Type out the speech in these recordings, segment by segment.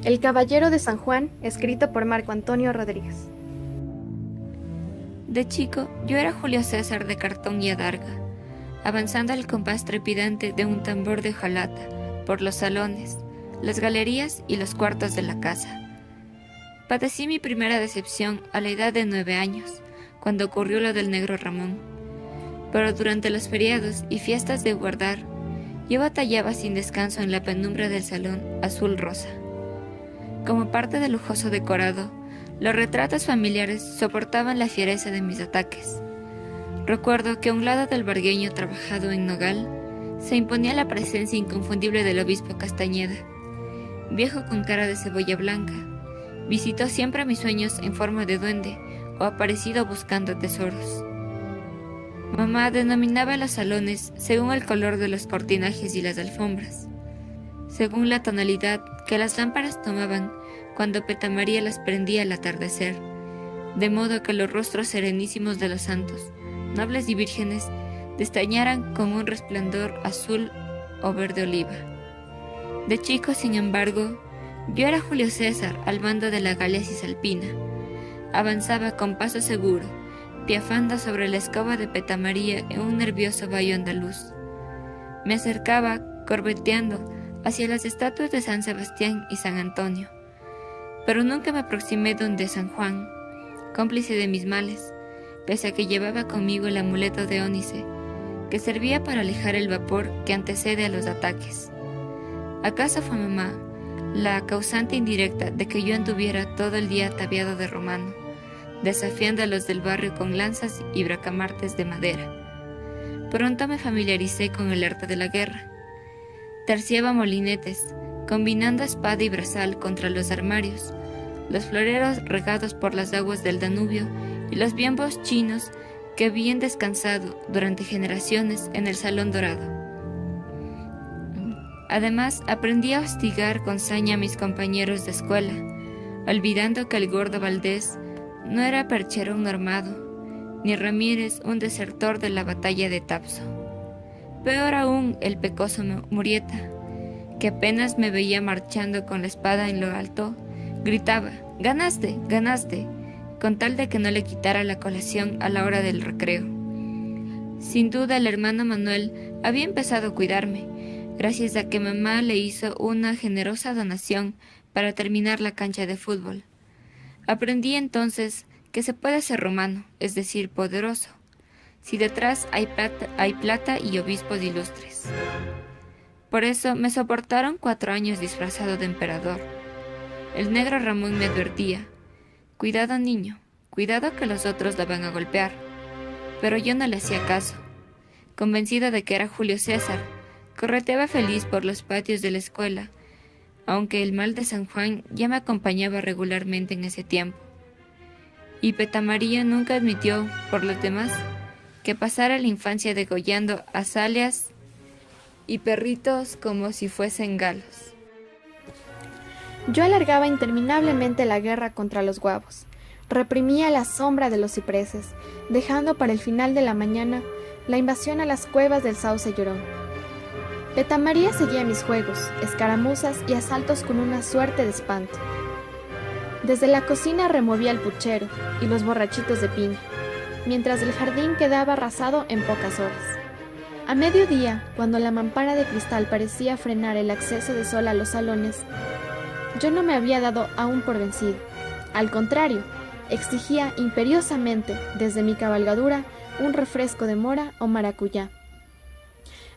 El Caballero de San Juan, escrito por Marco Antonio Rodríguez. De chico, yo era Julio César de cartón y adarga, avanzando al compás trepidante de un tambor de hojalata por los salones, las galerías y los cuartos de la casa. Padecí mi primera decepción a la edad de 9 años, cuando ocurrió lo del negro Ramón. Pero durante los feriados y fiestas de guardar, yo batallaba sin descanso en la penumbra del salón azul-rosa. Como parte del lujoso decorado, los retratos familiares soportaban la fiereza de mis ataques. Recuerdo que a un lado del vargueño trabajado en nogal, se imponía la presencia inconfundible del obispo Castañeda, viejo con cara de cebolla blanca. Visitó siempre mis sueños en forma de duende o aparecido buscando tesoros. Mamá denominaba los salones según el color de los cortinajes y las alfombras, según la tonalidad que las lámparas tomaban cuando Petamaría las prendía al atardecer, de modo que los rostros serenísimos de los santos, nobles y vírgenes, destañaran con un resplandor azul o verde oliva. De chico, sin embargo, yo era Julio César al mando de la Galia Cisalpina. Avanzaba con paso seguro, piafando sobre la escoba de Petamaría en un nervioso vallo andaluz. Me acercaba, corbeteando, hacia las estatuas de San Sebastián y San Antonio, pero nunca me aproximé donde San Juan, cómplice de mis males, pese a que llevaba conmigo el amuleto de ónice, que servía para alejar el vapor que antecede a los ataques. ¿Acaso fue mamá la causante indirecta de que yo anduviera todo el día ataviado de romano, desafiando a los del barrio con lanzas y bracamartes de madera? Pronto me familiaricé con el arte de la guerra. Terciaba molinetes, combinando espada y brazal contra los armarios, los floreros regados por las aguas del Danubio y los biembos chinos que habían descansado durante generaciones en el Salón Dorado. Además, aprendí a hostigar con saña a mis compañeros de escuela, olvidando que el gordo Valdés no era percherón armado, ni Ramírez un desertor de la batalla de Tapso. Peor aún el pecoso Murieta, que apenas me veía marchando con la espada en lo alto, gritaba: «¡Ganaste! ¡Ganaste!», con tal de que no le quitara la colación a la hora del recreo. Sin duda el hermano Manuel había empezado a cuidarme, gracias a que mamá le hizo una generosa donación para terminar la cancha de fútbol. Aprendí entonces que se puede ser romano, es decir, poderoso, si detrás hay plata y obispos ilustres. Por eso me soportaron 4 años disfrazado de emperador. El negro Ramón me advertía: «Cuidado, niño, cuidado que los otros la van a golpear». Pero yo no le hacía caso. Convencido de que era Julio César, correteaba feliz por los patios de la escuela, aunque el mal de San Juan ya me acompañaba regularmente en ese tiempo. Y Petamaría nunca admitió, por los demás, que pasara la infancia degollando azaleas y perritos como si fuesen galos. Yo alargaba interminablemente la guerra contra los guavos. Reprimía la sombra de los cipreses, dejando para el final de la mañana la invasión a las cuevas del sauce llorón. Petamaría seguía mis juegos, escaramuzas y asaltos con una suerte de espanto. Desde la cocina removía el puchero y los borrachitos de piña, mientras el jardín quedaba arrasado en pocas horas. A mediodía, cuando la mampara de cristal parecía frenar el acceso de sol a los salones, yo no me había dado aún por vencido. Al contrario, exigía imperiosamente desde mi cabalgadura un refresco de mora o maracuyá.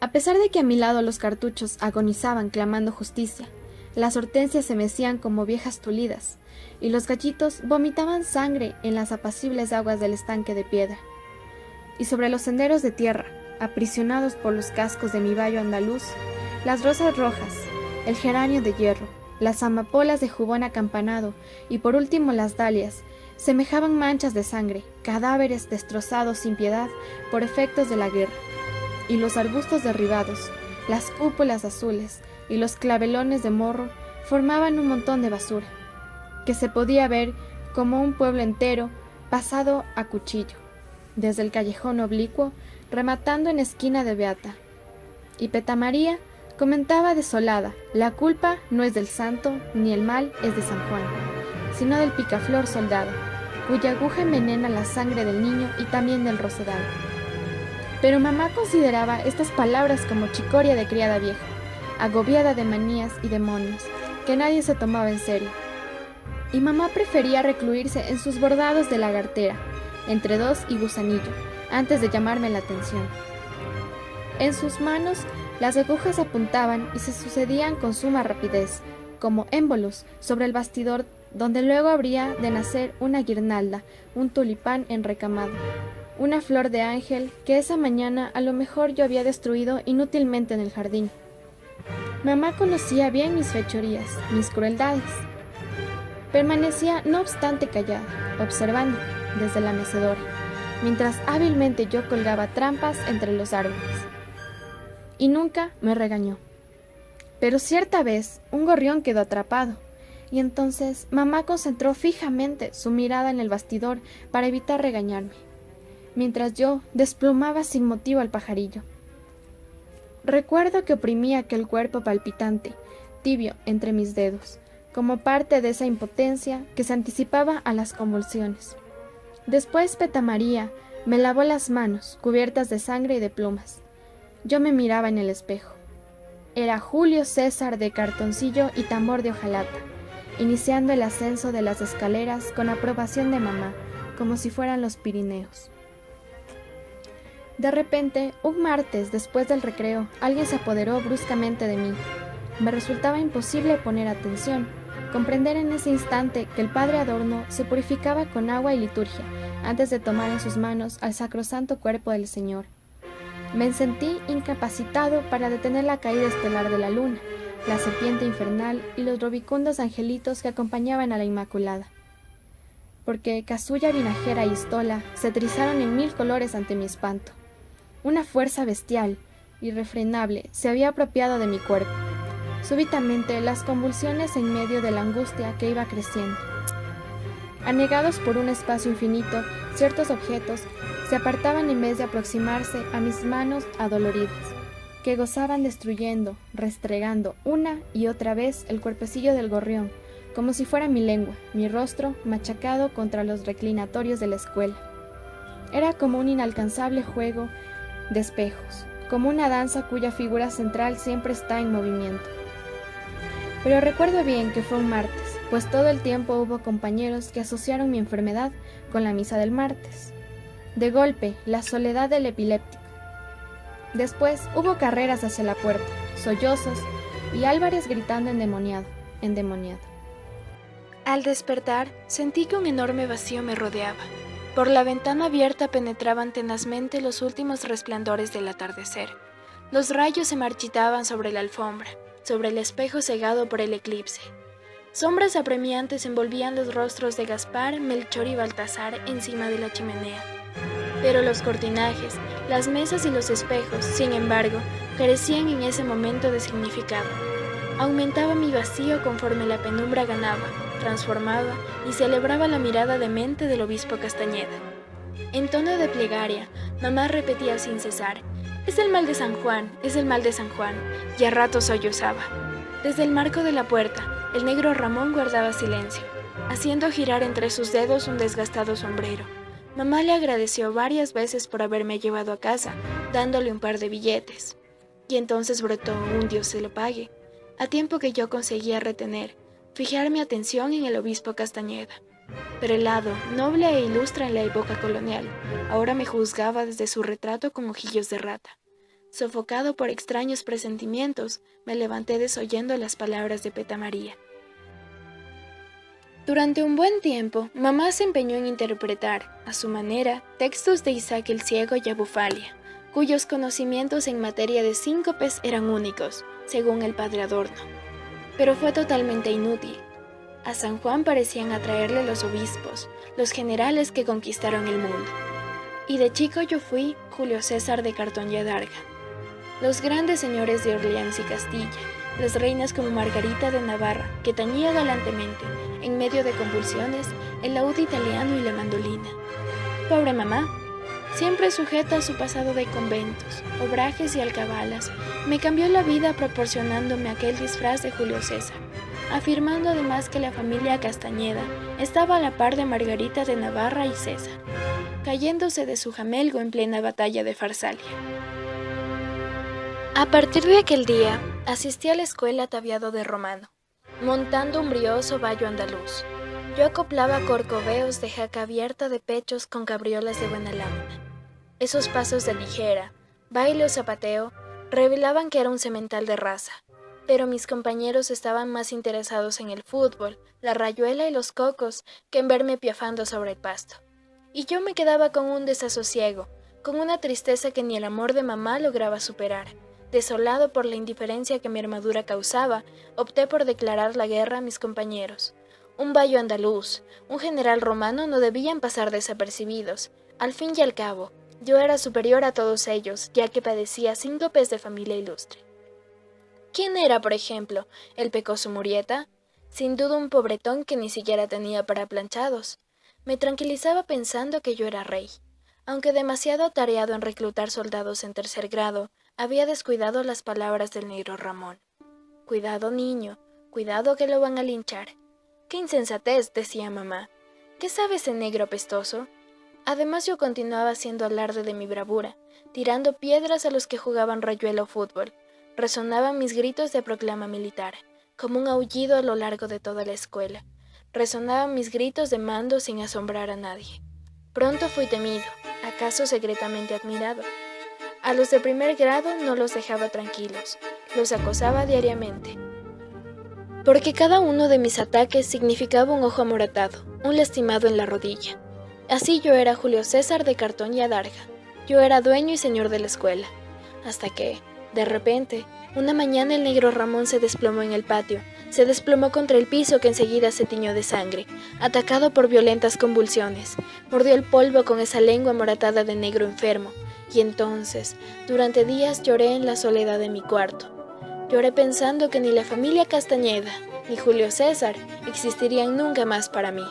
A pesar de que a mi lado los cartuchos agonizaban clamando justicia, las hortensias se mecían como viejas tulidas, y los gallitos vomitaban sangre en las apacibles aguas del estanque de piedra. Y sobre los senderos de tierra, aprisionados por los cascos de mi vallo andaluz, las rosas rojas, el geranio de hierro, las amapolas de jubón acampanado y por último las dalias, semejaban manchas de sangre, cadáveres destrozados sin piedad por efectos de la guerra. Y los arbustos derribados, las cúpulas azules y los clavelones de morro formaban un montón de basura, que se podía ver como un pueblo entero pasado a cuchillo, desde el callejón oblicuo, rematando en esquina de Beata. Y Petamaría Comentaba desolada: la culpa no es del santo, ni el mal es de San Juan, sino del picaflor soldado, cuya aguja envenena la sangre del niño y también del rosedal. Pero mamá consideraba estas palabras como chicoria de criada vieja, agobiada de manías y demonios, que nadie se tomaba en serio. Y mamá prefería recluirse en sus bordados de lagartera, entre dos y gusanillo, antes de llamarme la atención. En sus manos las agujas apuntaban y se sucedían con suma rapidez, como émbolos sobre el bastidor, donde luego habría de nacer una guirnalda, un tulipán enrecamado, una flor de ángel que esa mañana a lo mejor yo había destruido inútilmente en el jardín. Mamá conocía bien mis fechorías, mis crueldades. Permanecía no obstante callada, observando desde la mecedora, mientras hábilmente yo colgaba trampas entre los árboles. Y nunca me regañó. Pero cierta vez un gorrión quedó atrapado, y entonces mamá concentró fijamente su mirada en el bastidor para evitar regañarme, mientras yo desplumaba sin motivo al pajarillo. Recuerdo que oprimía aquel cuerpo palpitante, tibio entre mis dedos, como parte de esa impotencia que se anticipaba a las convulsiones. Después Petamaría me lavó las manos, cubiertas de sangre y de plumas. Yo me miraba en el espejo. Era Julio César de cartoncillo y tambor de hojalata, iniciando el ascenso de las escaleras con aprobación de mamá, como si fueran los Pirineos. De repente, un martes después del recreo, alguien se apoderó bruscamente de mí. Me resultaba imposible poner atención, comprender en ese instante que el padre Adorno se purificaba con agua y liturgia antes de tomar en sus manos al sacrosanto cuerpo del Señor. Me sentí incapacitado para detener la caída estelar de la luna, la serpiente infernal y los rubicundos angelitos que acompañaban a la Inmaculada. Porque Casulla, Vinajera y Stola se trizaron en 1000 colores ante mi espanto. Una fuerza bestial, irrefrenable, se había apropiado de mi cuerpo. Súbitamente las convulsiones en medio de la angustia que iba creciendo. Anegados por un espacio infinito, ciertos objetos se apartaban en vez de aproximarse a mis manos adoloridas, que gozaban destruyendo, restregando una y otra vez el cuerpecillo del gorrión, como si fuera mi lengua, mi rostro machacado contra los reclinatorios de la escuela. Era como un inalcanzable juego de espejos, como una danza cuya figura central siempre está en movimiento. Pero recuerdo bien que fue un martes, pues todo el tiempo hubo compañeros que asociaron mi enfermedad con la misa del martes. De golpe, la soledad del epiléptico. Después hubo carreras hacia la puerta, sollozos y Álvarez gritando endemoniado. Al despertar, sentí que un enorme vacío me rodeaba. Por la ventana abierta penetraban tenazmente los últimos resplandores del atardecer. Los rayos se marchitaban sobre la alfombra, sobre el espejo cegado por el eclipse. Sombras apremiantes envolvían los rostros de Gaspar, Melchor y Baltasar encima de la chimenea. Pero los cortinajes, las mesas y los espejos, sin embargo, carecían en ese momento de significado. Aumentaba mi vacío conforme la penumbra ganaba, transformaba y celebraba la mirada demente del obispo Castañeda. En tono de plegaria, mamá repetía sin cesar: «Es el mal de San Juan, es el mal de San Juan», y a ratos sollozaba. Desde el marco de la puerta, el negro Ramón guardaba silencio, haciendo girar entre sus dedos un desgastado sombrero. Mamá le agradeció varias veces por haberme llevado a casa, dándole un par de billetes. Y entonces brotó un Dios se lo pague, a tiempo que yo conseguía retener, fijar mi atención en el obispo Castañeda. Prelado, noble e ilustre en la época colonial, ahora me juzgaba desde su retrato con ojillos de rata. Sofocado por extraños presentimientos, me levanté desoyendo las palabras de Petamaría. Durante un buen tiempo, mamá se empeñó en interpretar, a su manera, textos de Isaac el Ciego y Abufalia, cuyos conocimientos en materia de síncopes eran únicos, según el padre Adorno. Pero fue totalmente inútil. A San Juan parecían atraerle los obispos, los generales que conquistaron el mundo. Y de chico yo fui Julio César de Cartón y Adarga. Los grandes señores de Orleans y Castilla, las reinas como Margarita de Navarra, que tañía galantemente, en medio de convulsiones, el laúd italiano y la mandolina. Pobre mamá. Siempre sujeta a su pasado de conventos, obrajes y alcabalas, me cambió la vida proporcionándome aquel disfraz de Julio César, afirmando además que la familia Castañeda estaba a la par de Margarita de Navarra y César, cayéndose de su jamelgo en plena batalla de Farsalia. A partir de aquel día, asistí a la escuela ataviado de romano, montando un brioso bayo andaluz. Yo acoplaba corcoveos de jaca abierta de pechos con cabriolas de buena lámina. Esos pasos de ligera, baile o zapateo, revelaban que era un semental de raza, pero mis compañeros estaban más interesados en el fútbol, la rayuela y los cocos que en verme piafando sobre el pasto. Y yo me quedaba con un desasosiego, con una tristeza que ni el amor de mamá lograba superar. Desolado por la indiferencia que mi armadura causaba, opté por declarar la guerra a mis compañeros. Un bayo andaluz, un general romano no debían pasar desapercibidos. Al fin y al cabo, yo era superior a todos ellos, ya que padecía síncopes de familia ilustre. ¿Quién era, por ejemplo, el pecoso Murieta? Sin duda un pobretón que ni siquiera tenía para planchados. Me tranquilizaba pensando que yo era rey. Aunque demasiado atareado en reclutar soldados en 3er grado, había descuidado las palabras del negro Ramón. «Cuidado, niño, cuidado que lo van a linchar». «¡Qué insensatez!», decía mamá. «¿Qué sabe ese negro apestoso?». Además yo continuaba haciendo alarde de mi bravura, tirando piedras a los que jugaban rayuela o fútbol. Resonaban mis gritos de proclama militar, como un aullido a lo largo de toda la escuela. Resonaban mis gritos de mando sin asombrar a nadie. Pronto fui temido, acaso secretamente admirado. A los de 1er grado no los dejaba tranquilos, los acosaba diariamente. Porque cada uno de mis ataques significaba un ojo amoratado, un lastimado en la rodilla. Así yo era Julio César de Cartón y Adarga. Yo era dueño y señor de la escuela. Hasta que, de repente, una mañana el negro Ramón se desplomó en el patio, se desplomó contra el piso que enseguida se tiñó de sangre, atacado por violentas convulsiones, mordió el polvo con esa lengua amoratada de negro enfermo, y entonces, durante días lloré en la soledad de mi cuarto. Lloré pensando que ni la familia Castañeda, ni Julio César existirían nunca más para mí.